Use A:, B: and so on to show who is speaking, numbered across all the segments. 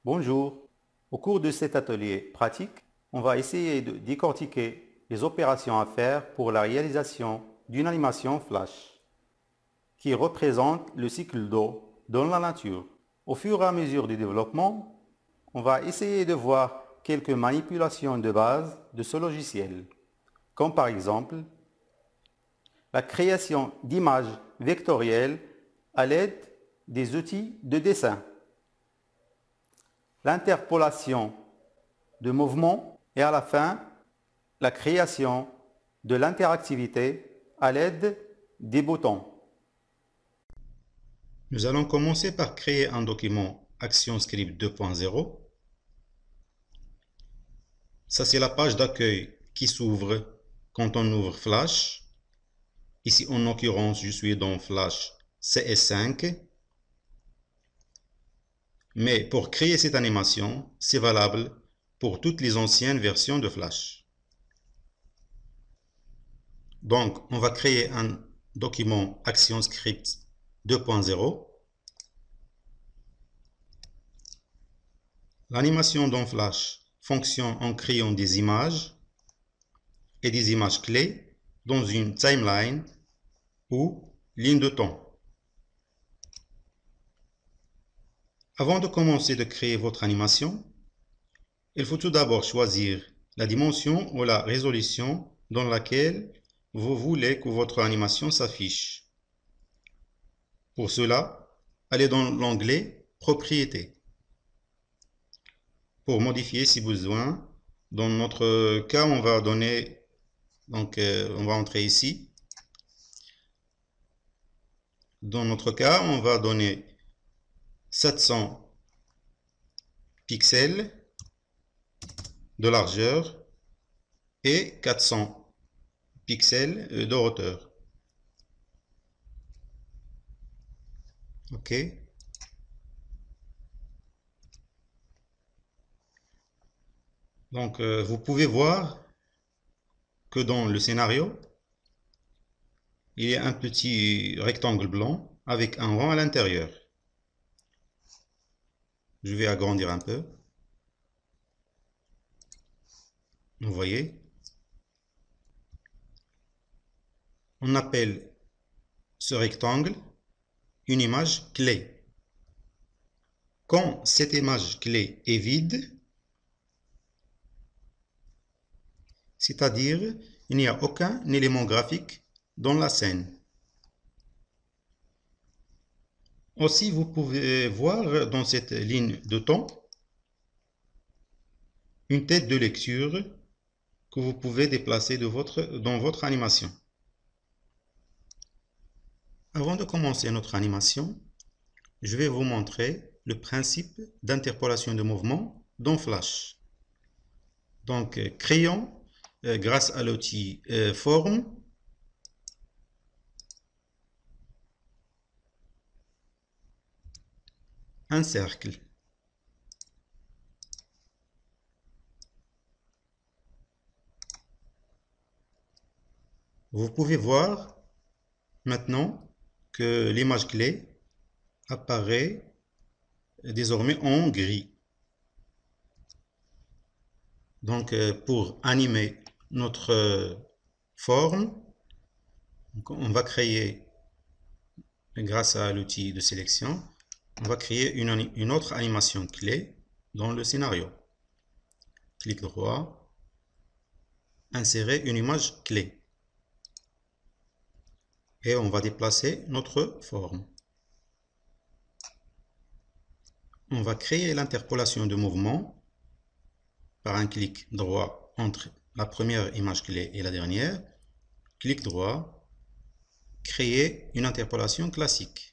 A: Bonjour. Au cours de cet atelier pratique, on va essayer de décortiquer les opérations à faire pour la réalisation d'une animation flash qui représente le cycle d'eau dans la nature. Au fur et à mesure du développement, on va essayer de voir quelques manipulations de base de ce logiciel, comme par exemple la création d'images vectorielles à l'aide des outils de dessin, l'interpolation de mouvements et à la fin, la création de l'interactivité à l'aide des boutons.
B: Nous allons commencer par créer un document ActionScript 2.0. Ça, c'est la page d'accueil qui s'ouvre quand on ouvre Flash. Ici, en l'occurrence, je suis dans Flash CS5. Mais pour créer cette animation, c'est valable pour toutes les anciennes versions de Flash. Donc, on va créer un document ActionScript 2.0. L'animation dans Flash fonctionne en créant des images et des images clés dans une timeline ou ligne de temps. Avant de commencer de créer votre animation, il faut tout d'abord choisir la dimension ou la résolution dans laquelle vous voulez que votre animation s'affiche. Pour cela, allez dans l'onglet Propriétés. Pour modifier si besoin, dans notre cas, on va donner, on va entrer ici. Dans notre cas, on va donner 700 pixels de largeur et 400 pixels de hauteur. OK. Donc, vous pouvez voir que dans le scénario, il y a un petit rectangle blanc avec un rond à l'intérieur. Je vais agrandir un peu. Vous voyez? On appelle ce rectangle une image clé. Quand cette image clé est vide, c'est-à-dire il n'y a aucun élément graphique dans la scène. Aussi, vous pouvez voir dans cette ligne de temps une tête de lecture que vous pouvez déplacer dans votre animation. Avant de commencer notre animation, je vais vous montrer le principe d'interpolation de mouvement dans Flash. Donc, créons, grâce à l'outil Forme, un cercle. Vous pouvez voir maintenant que l'image clé apparaît désormais en gris. Donc, pour animer notre forme, on va créer, grâce à l'outil de sélection, on va créer une autre animation clé dans le scénario. Clic droit, insérer une image clé. Et on va déplacer notre forme. On va créer l'interpolation de mouvement par un clic droit entre la première image clé et la dernière. Clic droit, créer une interpolation classique.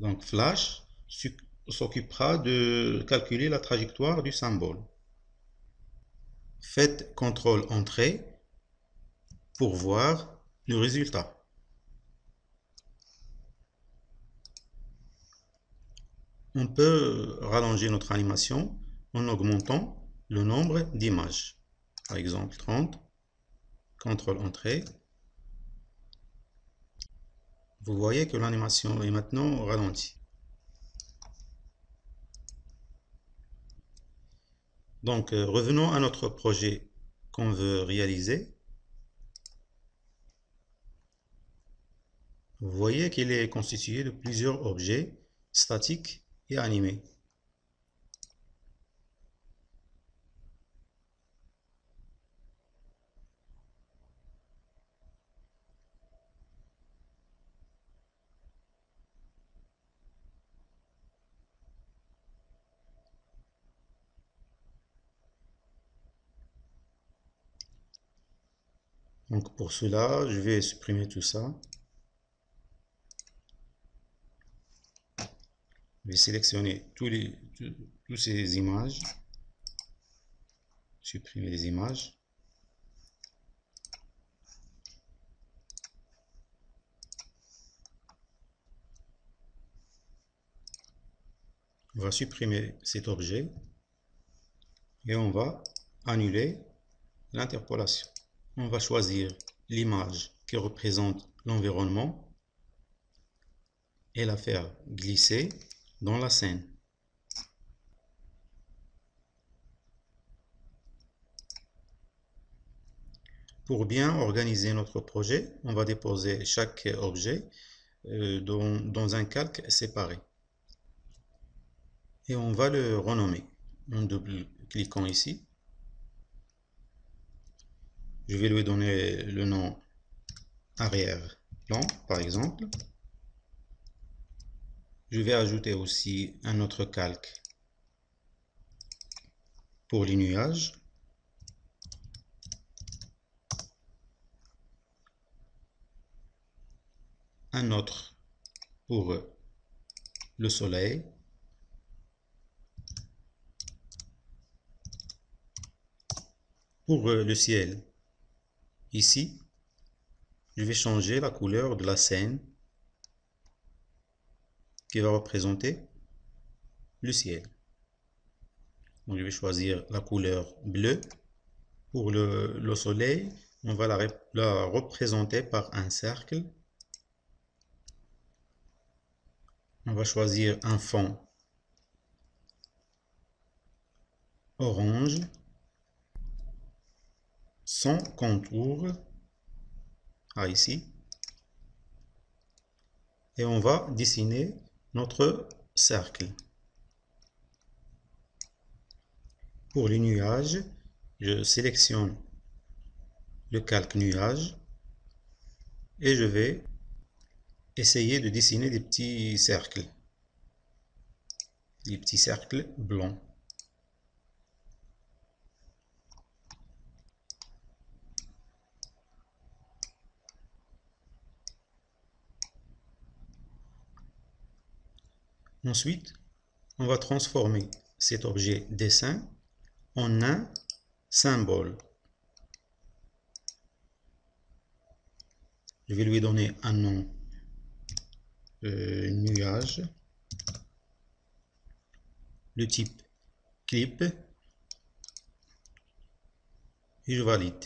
B: Donc Flash s'occupera de calculer la trajectoire du symbole. Faites CTRL Entrée pour voir le résultat. On peut rallonger notre animation en augmentant le nombre d'images. Par exemple 30, CTRL Entrée. Vous voyez que l'animation est maintenant ralentie. Donc, revenons à notre projet qu'on veut réaliser. Vous voyez qu'il est constitué de plusieurs objets statiques et animés. Donc pour cela, je vais supprimer tout ça. Je vais sélectionner toutes ces images. Supprimer les images. On va supprimer cet objet et on va annuler l'interpolation. On va choisir l'image qui représente l'environnement et la faire glisser dans la scène. Pour bien organiser notre projet, on va déposer chaque objet dans un calque séparé. Et on va le renommer en double-cliquant ici. Je vais lui donner le nom arrière-plan, par exemple. Je vais ajouter aussi un autre calque pour les nuages. Un autre pour le soleil. Pour le ciel, ici, je vais changer la couleur de la scène qui va représenter le ciel. Donc, je vais choisir la couleur bleue. Pour le soleil, on va la représenter par un cercle. On va choisir un fond orange sans contour, ici, et on va dessiner notre cercle. Pour les nuages, je sélectionne le calque nuage et je vais essayer de dessiner des petits cercles blancs. Ensuite, on va transformer cet objet dessin en un symbole. Je vais lui donner un nom nuage, le type clip et je valide.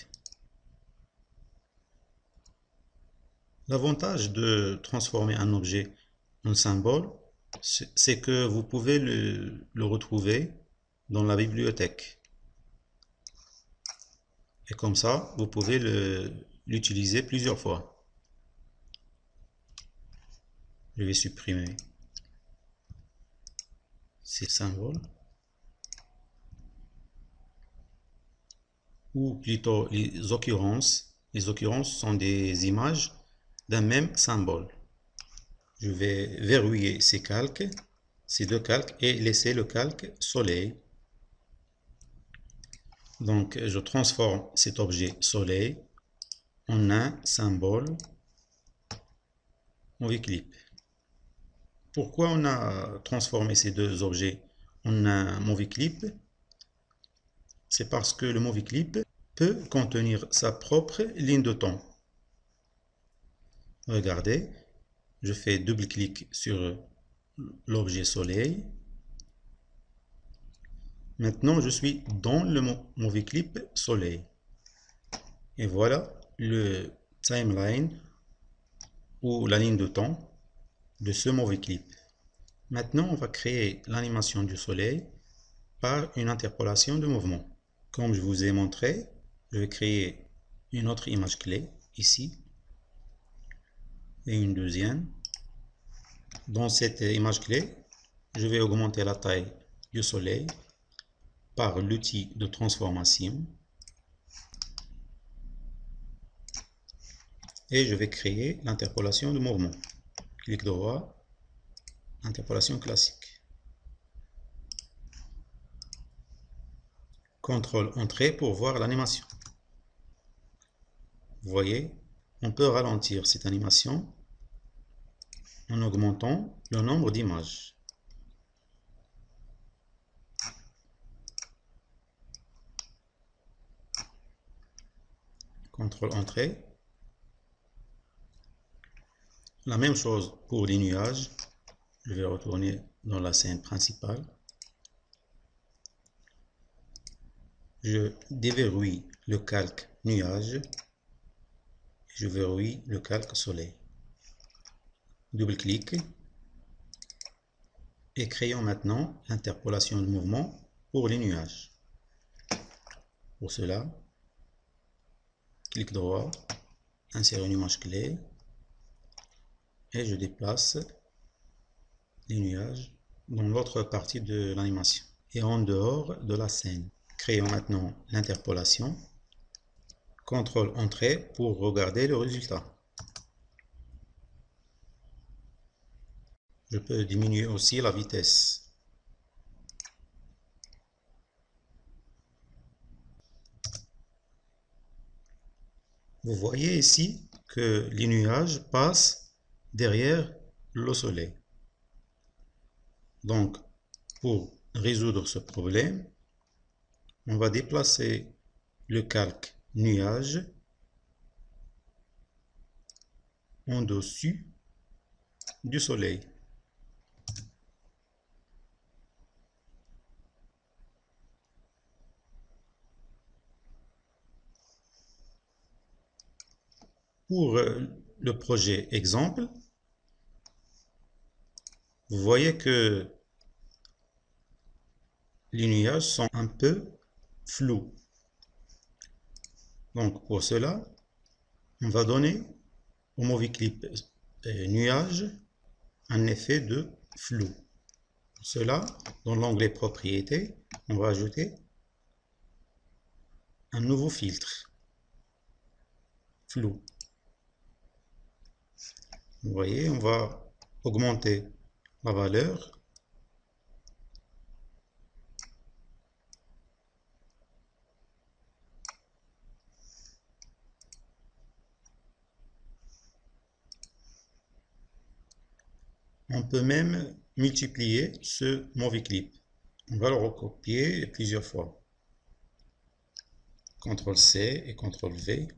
B: L'avantage de transformer un objet en symbole, c'est que vous pouvez le retrouver dans la bibliothèque. Et comme ça, vous pouvez l'utiliser plusieurs fois. Je vais supprimer ces symboles. Ou plutôt les occurrences. Les occurrences sont des images d'un même symbole. Je vais verrouiller ces calques, ces deux calques, et laisser le calque soleil. Donc, je transforme cet objet soleil en un symbole movie clip. Pourquoi on a transformé ces deux objets en un movie clip? C'est parce que le movie clip peut contenir sa propre ligne de temps. Regardez, je fais double-clic sur l'objet soleil. Maintenant, je suis dans le movie clip soleil. Et voilà le timeline ou la ligne de temps de ce movie clip. Maintenant, on va créer l'animation du soleil par une interpolation de mouvement. Comme je vous ai montré, je vais créer une autre image clé ici et une deuxième. Dans cette image clé, je vais augmenter la taille du soleil par l'outil de transformation et je vais créer l'interpolation de mouvement. Clic droit, interpolation classique. CTRL Entrée pour voir l'animation. Vous voyez, on peut ralentir cette animation en augmentant le nombre d'images. CTRL Entrée. La même chose pour les nuages. Je vais retourner dans la scène principale. Je déverrouille le calque nuage et je verrouille le calque soleil. Double-clic et créons maintenant l'interpolation de mouvement pour les nuages. Pour cela, clic droit, insérer une image clé et je déplace les nuages dans l'autre partie de l'animation et en dehors de la scène. Créons maintenant l'interpolation. CTRL Entrée pour regarder le résultat. Je peux diminuer aussi la vitesse. Vous voyez ici que les nuages passent derrière le soleil. Donc, pour résoudre ce problème, on va déplacer le calque nuage en dessus du soleil. Pour le projet exemple, vous voyez que les nuages sont un peu flous. Donc pour cela, on va donner au MovieClip nuage un effet de flou. Pour cela, dans l'onglet propriétés, on va ajouter un nouveau filtre flou. Vous voyez, on va augmenter la valeur. On peut même multiplier ce MovieClip. On va le recopier plusieurs fois. CTRL C et CTRL V.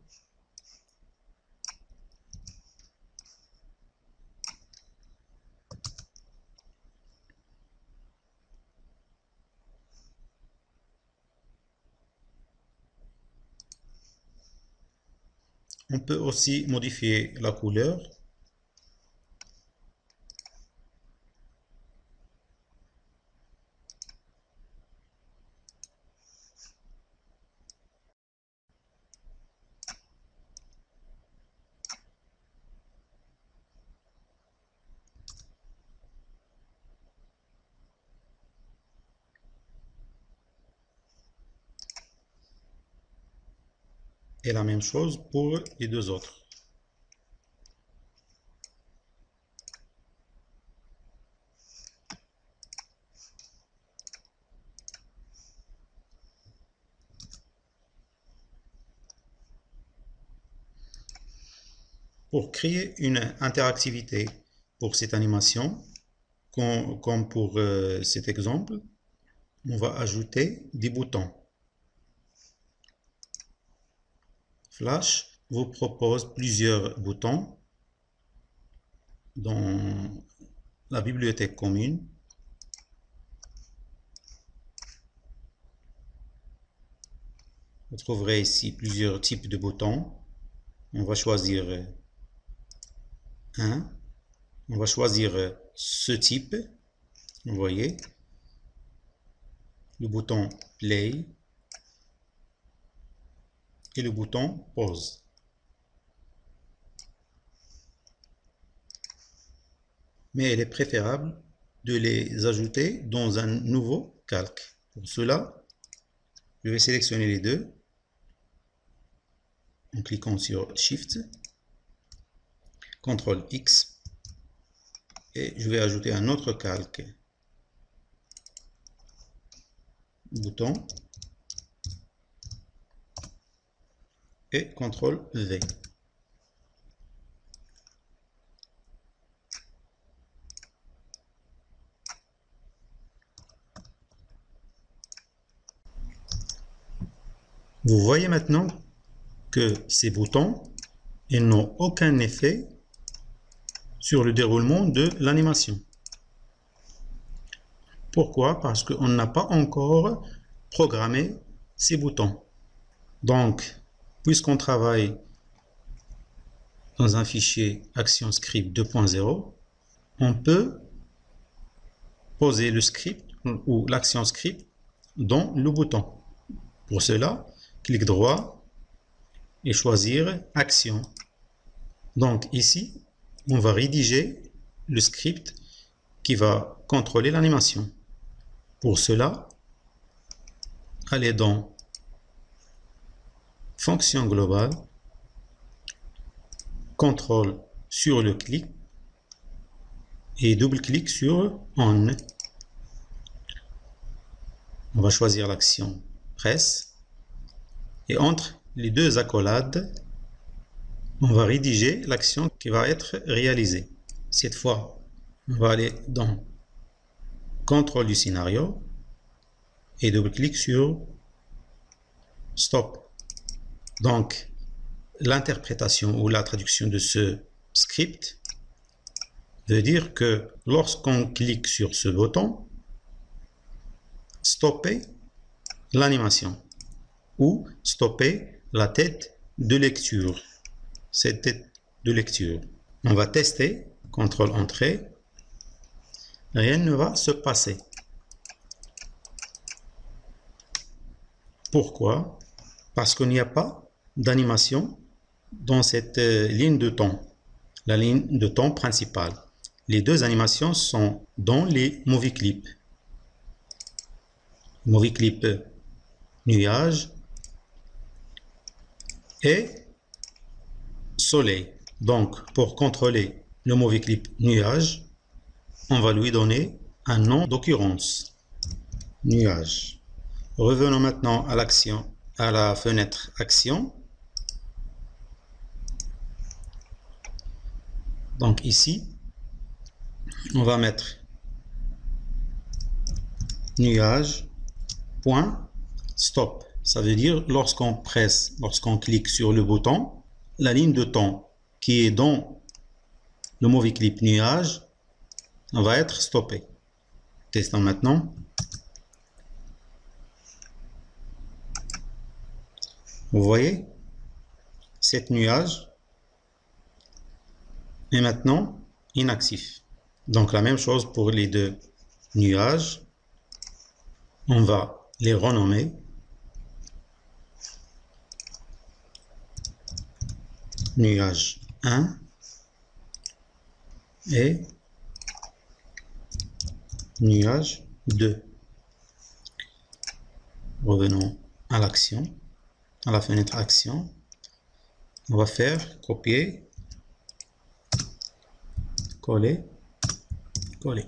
B: On peut aussi modifier la couleur. Et la même chose pour les deux autres. Pour créer une interactivité pour cette animation, comme pour cet exemple, on va ajouter des boutons. Flash vous propose plusieurs boutons dans la bibliothèque commune. Vous trouverez ici plusieurs types de boutons. On va choisir un. On va choisir ce type. Vous voyez. le bouton play et le bouton pause. Mais il est préférable de les ajouter dans un nouveau calque. Pour cela, je vais sélectionner les deux en cliquant sur Shift, CTRL X, et je vais ajouter un autre calque. Bouton et CTRL V. Vous voyez maintenant que ces boutons, ils n'ont aucun effet sur le déroulement de l'animation. Pourquoi? Parce qu'on n'a pas encore programmé ces boutons. Donc, puisqu'on travaille dans un fichier ActionScript 2.0, on peut poser le script ou l'ActionScript dans le bouton. Pour cela, clic droit et choisir Action. Donc ici, on va rédiger le script qui va contrôler l'animation. Pour cela, allez dans Fonction globale, contrôle sur le clic et double-clic sur On. On va choisir l'action Press et entre les deux accolades, on va rédiger l'action qui va être réalisée. Cette fois, on va aller dans Contrôle du scénario et double-clic sur Stop. Donc, l'interprétation ou la traduction de ce script veut dire que lorsqu'on clique sur ce bouton, stopper l'animation ou stopper la tête de lecture. Cette tête de lecture. On va tester, CTRL Entrée. Rien ne va se passer. Pourquoi? Parce qu'il n'y a pas d'animation dans cette ligne de temps, la ligne de temps principale. Les deux animations sont dans les Movie Clips. Movie Clip nuage et soleil. Donc, pour contrôler le Movie Clip nuage, on va lui donner un nom d'occurrence. Nuage. Revenons maintenant à l'action, à la fenêtre Action. Donc ici, on va mettre nuage, point, stop. Ça veut dire lorsqu'on clique sur le bouton, la ligne de temps qui est dans le Movie Clip nuage va être stoppée. Testons maintenant. Vous voyez, cet nuage est maintenant inactif. Donc la même chose pour les deux nuages. On va les renommer. Nuage 1 et nuage 2. Revenons à l'action, à la fenêtre Action. On va faire copier, coller, coller.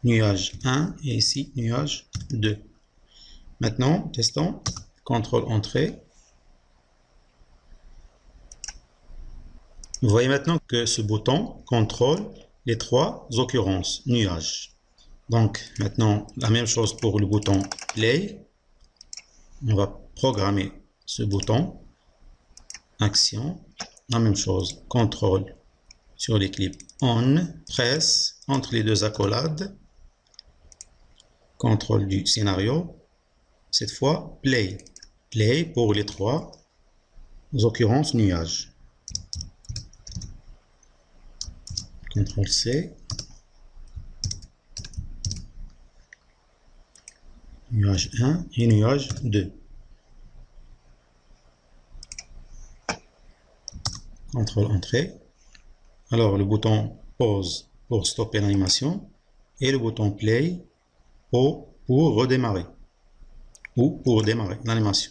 B: Nuage 1 et ici nuage 2. Maintenant, testons. CTRL Entrée. Vous voyez maintenant que ce bouton contrôle les trois occurrences nuages. Donc maintenant, la même chose pour le bouton Play. On va programmer ce bouton. Action. La même chose. Contrôle sur les clips On. Presse entre les deux accolades. Contrôle du scénario. Cette fois, Play. Play pour les trois occurrences nuages. CTRL C. Nuage 1 et nuage 2. Contrôle Entrée. Alors le bouton pause pour stopper l'animation et le bouton play pour redémarrer ou pour démarrer l'animation.